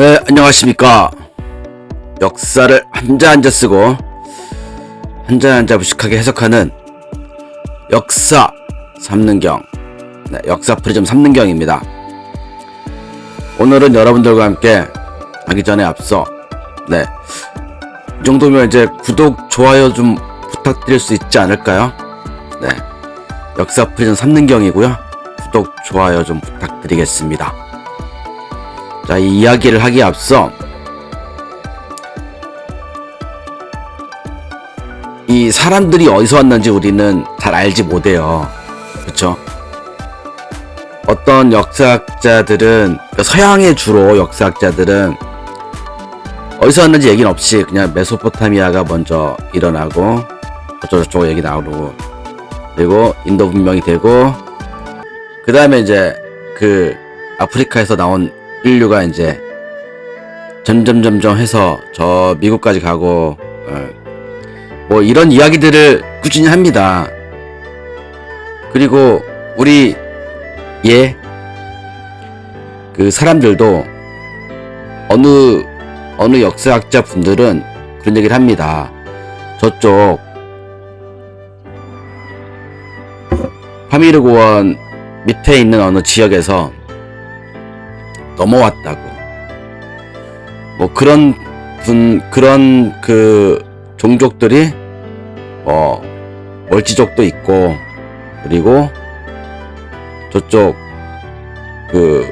네, 안녕하십니까. 역사를 한자 쓰고 한자 무식하게 해석하는 역사 삼는경, 역사 프리즘 삼는경입니다. 오늘은 여러분들과 함께 하기 전에 앞서 이 정도면 이제 구독, 좋아요 좀 부탁드릴 수 있지 않을까요? 역사 프리즘 삼는경이고요. 구독, 좋아요 좀 부탁드리겠습니다. 자, 이 이야기를 하기에 앞서 이 사람들이 어디서 왔는지 우리는 잘 알지 못해요. 그쵸? 어떤 역사학자들은, 서양의 주로 역사학자들은 어디서 왔는지 얘기는 없이 그냥 메소포타미아가 먼저 일어나고 어쩌고저쩌고 얘기 나오고, 그리고 인도 문명이 되고, 그 다음에 이제 그 아프리카에서 나온 인류가 이제 점점 해서 저 미국까지 가고, 뭐 이런 이야기들을 꾸준히 합니다. 그리고 우리 그 사람들도 어느 역사학자 분들은 그런 얘기를 합니다. 저쪽 파미르고원 밑에 있는 어느 지역에서 넘어왔다고, 뭐 그런 그 종족들이 월지족도 있고, 그리고 저쪽 그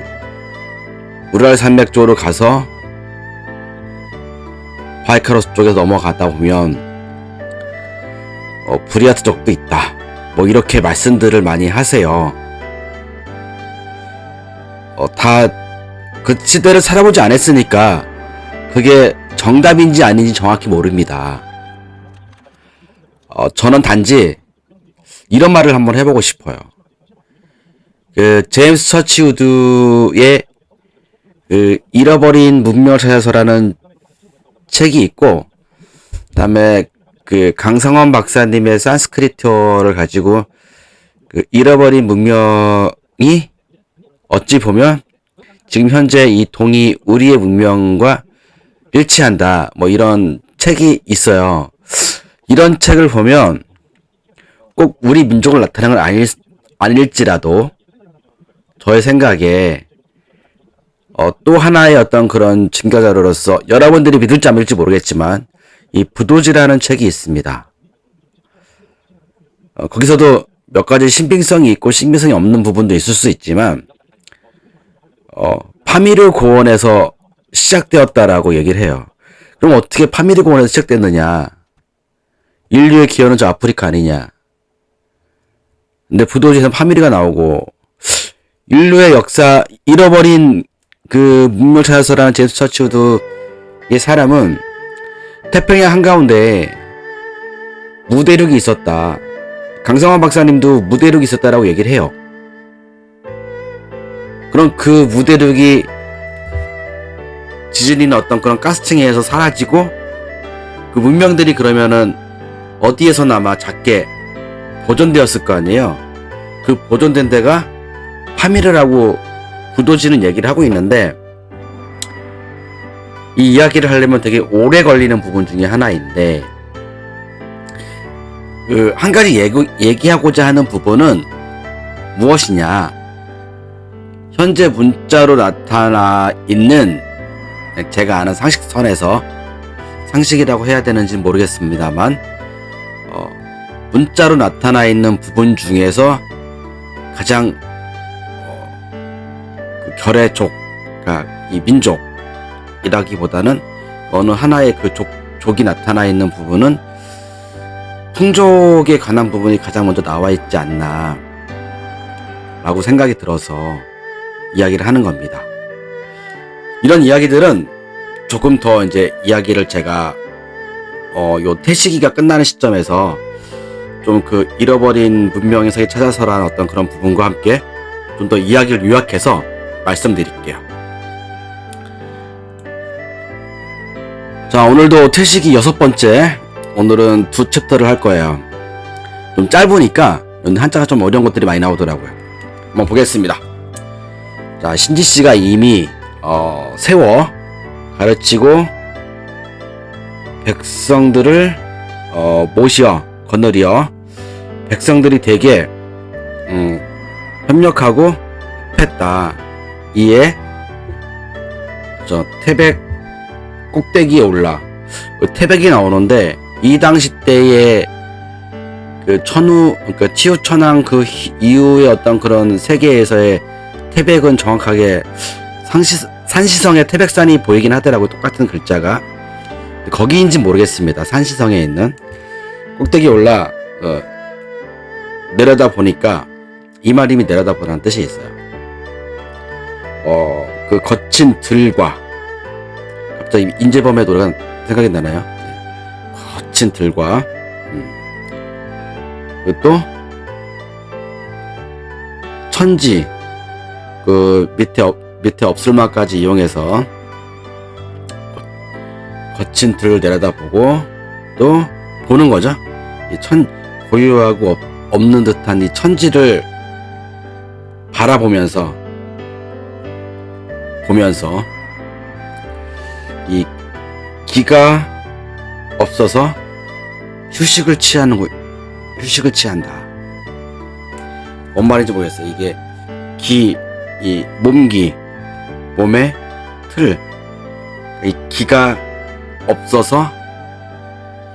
우랄 산맥 쪽으로 가서 바이카로스 쪽에서 넘어가다 보면 브리아트족도 있다, 뭐 이렇게 말씀들을 많이 하세요. 다 그 시대를 살아보지 않았으니까 그게 정답인지 아닌지 정확히 모릅니다. 저는 단지 이런 말을 한번 해보고 싶어요. 그 제임스 처치우드의 그 잃어버린 문명을 찾아서라는 책이 있고, 그다음에 그 강성원 박사님의 산스크리트어를 가지고 그 잃어버린 문명이 어찌 보면 지금 현재 이 동이 우리의 문명과 일치한다, 뭐 이런 책이 있어요. 이런 책을 보면 꼭 우리 민족을 나타내는 건 아닐지라도 저의 생각에 또 하나의 어떤 그런 증거자료로서, 여러분들이 믿을지 안 믿을지 모르겠지만 이 부도지라는 책이 있습니다. 거기서도 몇 가지 신빙성이 있고 신빙성이 없는 부분도 있을 수 있지만 파미르 고원에서 시작되었다라고 얘기를 해요. 그럼 어떻게 파미르 고원에서 시작됐느냐? 인류의 기원은 저 아프리카 아니냐? 근데 부도지에서 파미르가 나오고, 인류의 역사, 잃어버린 그 문명을 찾아서라는 제임스 처치우드의 사람은 태평양 한가운데 무대륙이 있었다, 강성환 박사님도 무대륙이 있었다라고 얘기를 해요. 그럼 그 무대륙이 지진이나 어떤 그런 가스층에 의해서 사라지고, 그 문명들이 그러면은 어디에서나마 작게 보존되었을 거 아니에요. 그 보존된 데가 파미르라고 부도지는 얘기를 하고 있는데, 이 이야기를 하려면 되게 오래 걸리는 부분 중에 하나인데, 그 한 가지 얘기하고자 하는 부분은 무엇이냐? 현재 문자로 나타나 있는, 제가 아는 상식선에서, 상식이라고 해야 되는지는 모르겠습니다만 문자로 나타나 있는 부분 중에서 가장 그 결의족, 그러니까 이 민족이라기보다는 어느 하나의 그 족이 나타나 있는 부분은 풍족에 관한 부분이 가장 먼저 나와 있지 않나 라고 생각이 들어서 이야기를 하는 겁니다. 이런 이야기들은 조금 더 이제 이야기를 제가 요 태시기가 끝나는 시점에서 좀 그 잃어버린 문명의 세계 찾아서라는 어떤 그런 부분과 함께 좀 더 이야기를 요약해서 말씀드릴게요. 자, 오늘도 태시기 6번째, 오늘은 2챕터를 할 거예요. 좀 짧으니까 한자가 좀 어려운 것들이 많이 나오더라고요. 한번 보겠습니다. 자, 신지씨가 이미 세워 가르치고 백성들을 모시어 거느리어 백성들이 되게 협력하고 했다. 이에 저 태백 꼭대기에 올라 태백이 나오는데 이 당시 때의 그 천우 그러니까 치우천왕 그 이후의 어떤 그런 세계에서의 태백은 정확하게 산시성에 태백산이 보이긴 하더라고. 똑같은 글자가 거기인지 모르겠습니다. 산시성에 있는 꼭대기에 올라 내려다 보니까 이마림이 내려다 보라는 뜻이 있어요. 그 거친 들과 갑자기 인재범의 노래가 생각이 나나요? 거친 들과 그리고 또 천지 그 밑에 업술마까지 이용해서 거친 들을 내려다보고 또 보는 거죠. 이 고유하고 없는 듯한 이 천지를 바라보면서 이 기가 없어서 휴식을 취한다. 뭔 말인지 모르겠어요. 이게 이 몸의 틀, 이 기가 없어서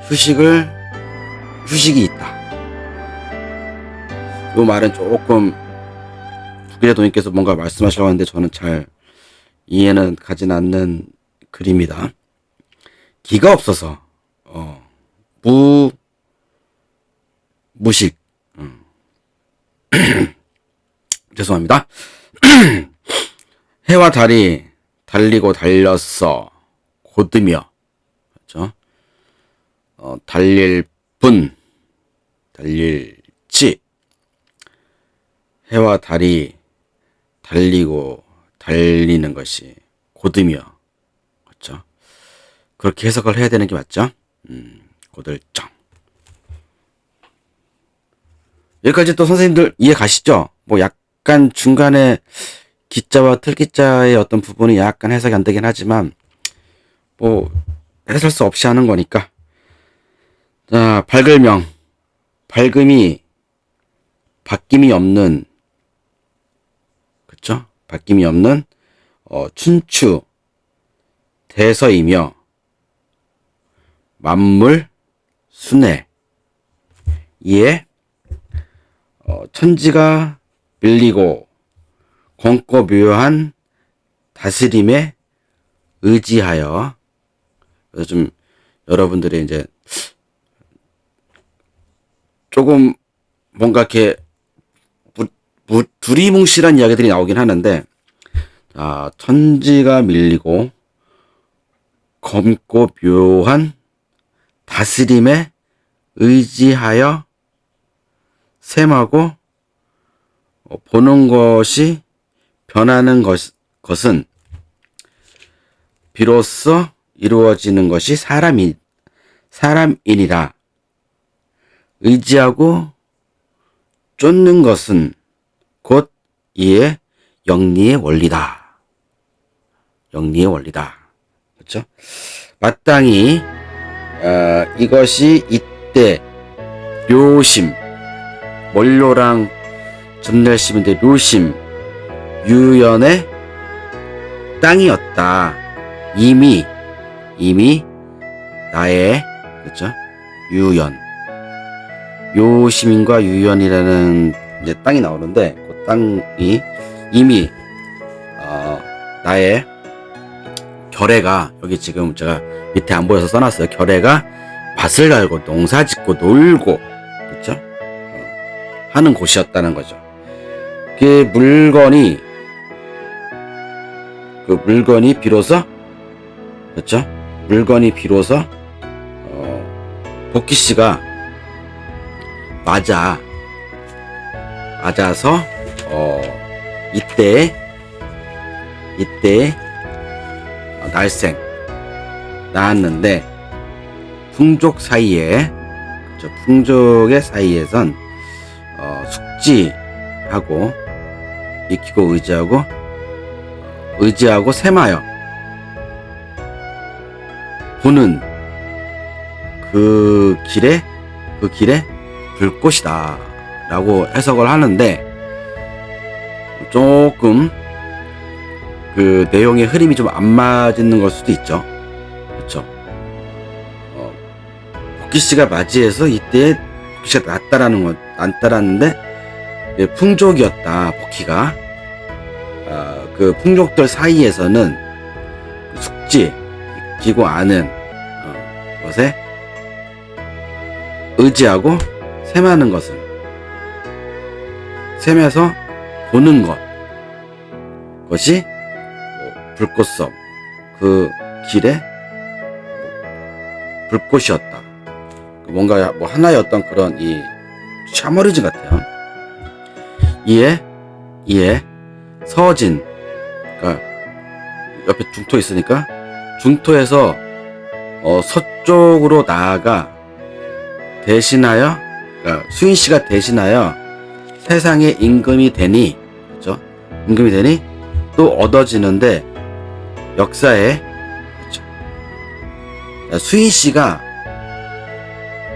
휴식이 있다. 이 말은 조금 부기대도님께서 뭔가 말씀하시려고 하는데 저는 잘 이해는 가진 않는 글입니다. 기가 없어서 무식 죄송합니다. 해와 달이 달리고 달렸어 곧으며 그렇죠? 달릴지 해와 달이 달리고 달리는 것이 곧으며 그렇죠? 그렇게 해석을 해야 되는 게 맞죠? 고들정. 여기까지 또 선생님들 이해 가시죠? 뭐 약간 중간에 기자와 틀기자의 어떤 부분이 약간 해석이 안 되긴 하지만 뭐 해설 수 없이 하는 거니까. 자, 밝을명. 밝음이 바뀜이 없는 그쵸? 바뀜이 없는 춘추 대서이며 만물 순회. 이에 천지가 밀리고 권고 묘한 다스림에 의지하여. 그래서 좀 여러분들이 이제 조금 뭔가 이렇게 두리뭉실한 이야기들이 나오긴 하는데, 자, 천지가 밀리고 검고 묘한 다스림에 의지하여 셈하고 보는 것이 변하는 것은 비로소 이루어지는 것이 사람이니라. 의지하고 쫓는 것은 곧 이에 영리의 원리다. 영리의 원리다. 그렇죠? 마땅히 이것이 이때 묘심, 원료랑 전멸심인데 묘심, 유연의 땅이었다. 이미 나의 그렇죠? 유연, 묘심과 유연이라는 이제 땅이 나오는데 그 땅이 이미 나의 결애가 여기 지금 제가 밑에 안 보여서 써놨어요. 결애가 밭을 갈고 농사짓고 놀고 그렇죠? 하는 곳이었다는 거죠. 그 물건이 비로소 그렇죠? 물건이 비로소 복희 씨가 맞아서 이때 날생 낳았는데 풍족 사이에 그렇죠? 풍족의 사이에선 숙지하고 익히고 의지하고 셈하여 보는 그 길에 불꽃이다 라고 해석을 하는데, 조금 그 내용의 흐름이 좀 안 맞는 걸 수도 있죠. 그렇죠. 복희씨가 맞이해서 이때 복희씨가 낫다라는데 풍족이었다. 복희가 그 풍족들 사이에서는 숙지 기고 아는 것에 의지하고 셈하는 것을, 셈해서 보는 것이 불꽃섬 그 길에 불꽃이었다. 뭔가 뭐 하나의 어떤 그런 이 샤머리즘 같아요. 이에 서진, 그러니까 옆에 중토 있으니까 중토에서 서쪽으로 나아가 대신하여, 그러니까 수인 씨가 대신하여 세상의 임금이 되니, 그렇죠? 임금이 되니 또 얻어지는데 역사에, 그렇죠? 수인 씨가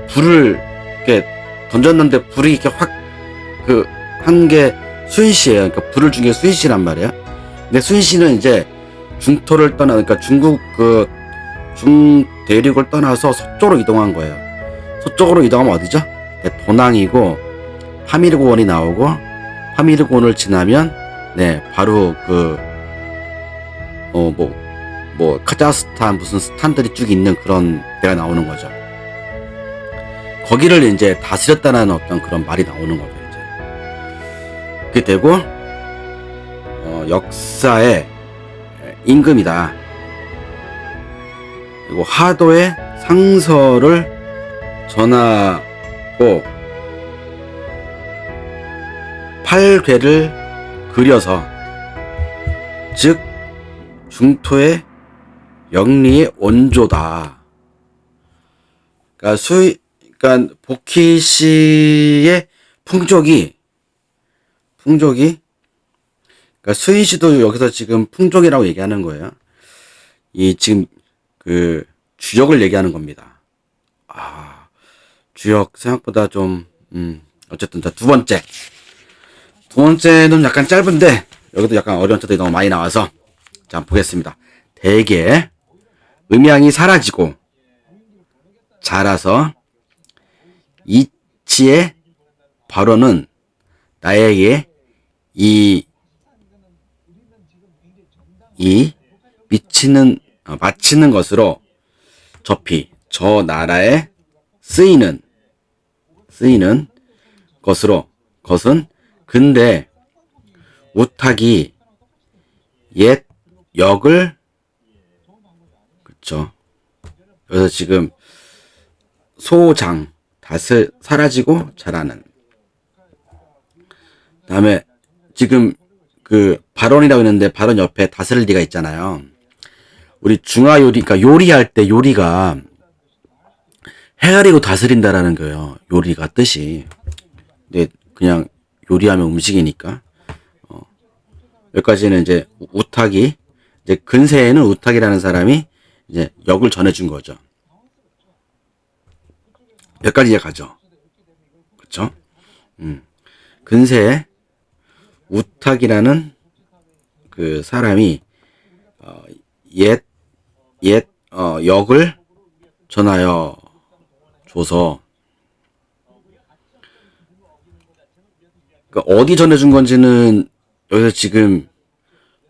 불을 이렇게 던졌는데 불이 이렇게 확 한 게 수인 씨예요. 그러니까 불을 준 게 수인 씨란 말이에요. 근데 수인 씨는 이제 중토를 떠나, 그러니까 중국 중대륙을 떠나서 서쪽으로 이동한 거예요. 서쪽으로 이동하면 어디죠? 도낭이고 파미르고원이 나오고, 파미르고원을 지나면 바로 카자흐스탄 무슨 스탄들이 쭉 있는 그런 데가 나오는 거죠. 거기를 이제 다스렸다는 어떤 그런 말이 나오는 거죠. 이제 그게 되고 역사의 임금이다. 그리고 하도의 상서를 전하고 팔괘를 그려서, 즉 중토의 영리의 원조다. 그러니까 복희 씨의 풍족이, 그러니까 수인 씨도 여기서 지금 풍족이라고 얘기하는 거예요. 이 지금 그 주역을 얘기하는 겁니다. 주역 생각보다 좀 어쨌든 자, 두 번째는 약간 짧은데 여기도 약간 어려운 뜻들이 너무 많이 나와서 자 보겠습니다. 대개 음양이 사라지고 자라서 이치의 발언은 나에게 마치는 것으로 접히 저 나라에 쓰이는 것은 근데 우탁이 옛 역을, 그쵸. 그래서 지금 소장 사라지고 자라는. 다음에 지금 그 발언이라고 있는데 발언 옆에 다스릴 리가 있잖아요. 우리 중화 요리, 그러니까 요리할 때 요리가 헤아리고 다스린다라는 거예요. 요리가 뜻이. 근데 그냥 요리하면 음식이니까. 여기까지는 이제 우탁이, 이제 근세에는 우탁이라는 사람이 이제 역을 전해준 거죠. 여기까지 이제 가죠. 그쵸? 근세에 우탁이라는 그 사람이, 역을 전하여 줘서, 그러니까 어디 전해준 건지는 여기서 지금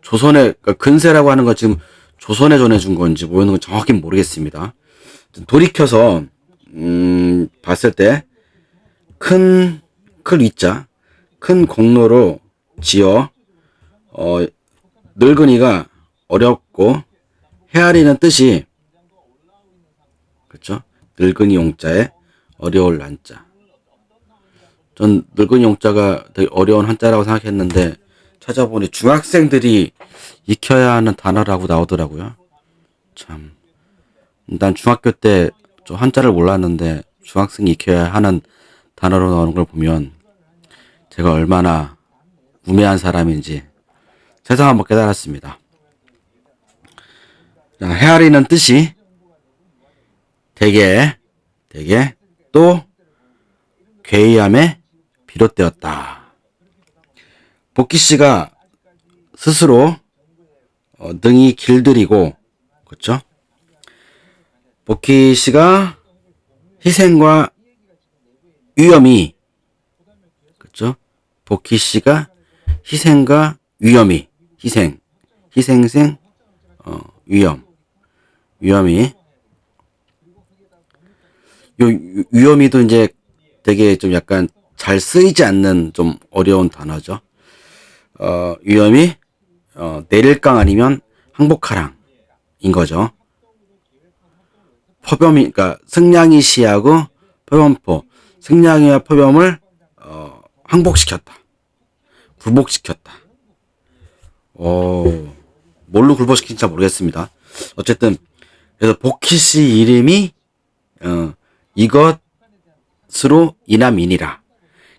조선에, 그러니까 근세라고 하는 건 지금 조선에 전해준 건지 뭐 이런 건 정확히 모르겠습니다. 돌이켜서 봤을 때 큰 위자, 큰 공로로 지어 늙은이가 어렵고 헤아리는 뜻이, 그렇죠? 늙은이 용자에 어려울 난자. 전 늙은이 용자가 되게 어려운 한자라고 생각했는데 찾아보니 중학생들이 익혀야 하는 단어라고 나오더라고요. 참, 난 중학교 때 저 한자를 몰랐는데 중학생이 익혀야 하는 단어로 나오는 걸 보면 제가 얼마나 우매한 사람인지 새삼 한번 깨달았습니다. 자, 헤아리는 뜻이 대개 또 괴이함에 비롯되었다. 복희 씨가 스스로 능히 길들이고, 그렇죠? 복희 씨가 희생과 위험이, 그렇죠? 복희 씨가 희생과 위험이, 희생생, 위험이, 요 위험이도 이제 되게 좀 약간 잘 쓰이지 않는 좀 어려운 단어죠. 위험이 내릴강 아니면 항복하랑인 거죠. 포범이, 그러니까 승량이 시하고 포범포, 승량이와 포범을 항복시켰다, 굴복시켰다. 뭘로 굴복시킨지 잘 모르겠습니다. 어쨌든 그래서 복희 씨 이름이 이것으로 이남인이라.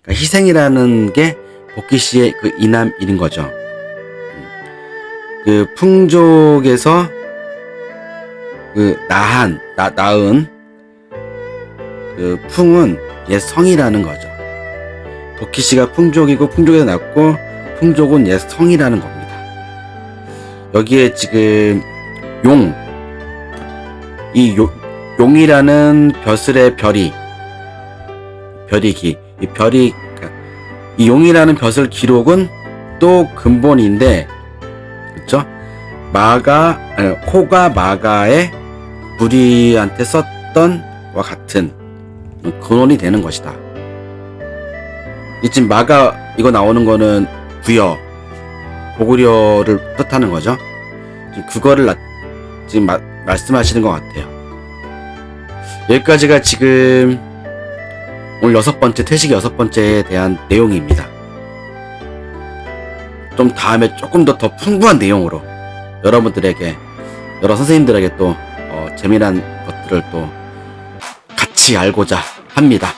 그러니까 희생이라는 게 복희 씨의 그 이남인인 거죠. 그 풍족에서 그 낳은 그 풍은 옛 성이라는 거죠. 복희 씨가 풍족이고 풍족에서 낳고 풍족은 옛 성이라는 겁니다. 여기에 지금 용이라는 벼슬의 이 용이라는 벼슬 기록은 또 근본인데, 그쵸? 호가 마가의 무리한테 썼던 와 같은 근원이 되는 것이다. 지금 마가 이거 나오는 거는 고구려를 뜻하는 거죠. 지금 그거를 지금 말씀하시는 것 같아요. 여기까지가 지금 오늘 퇴식 6번째에 대한 내용입니다. 좀 다음에 조금 더 풍부한 내용으로 여러분들에게, 여러 선생님들에게 또 재미난 것들을 또 같이 알고자 합니다.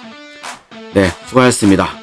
네, 수고하셨습니다.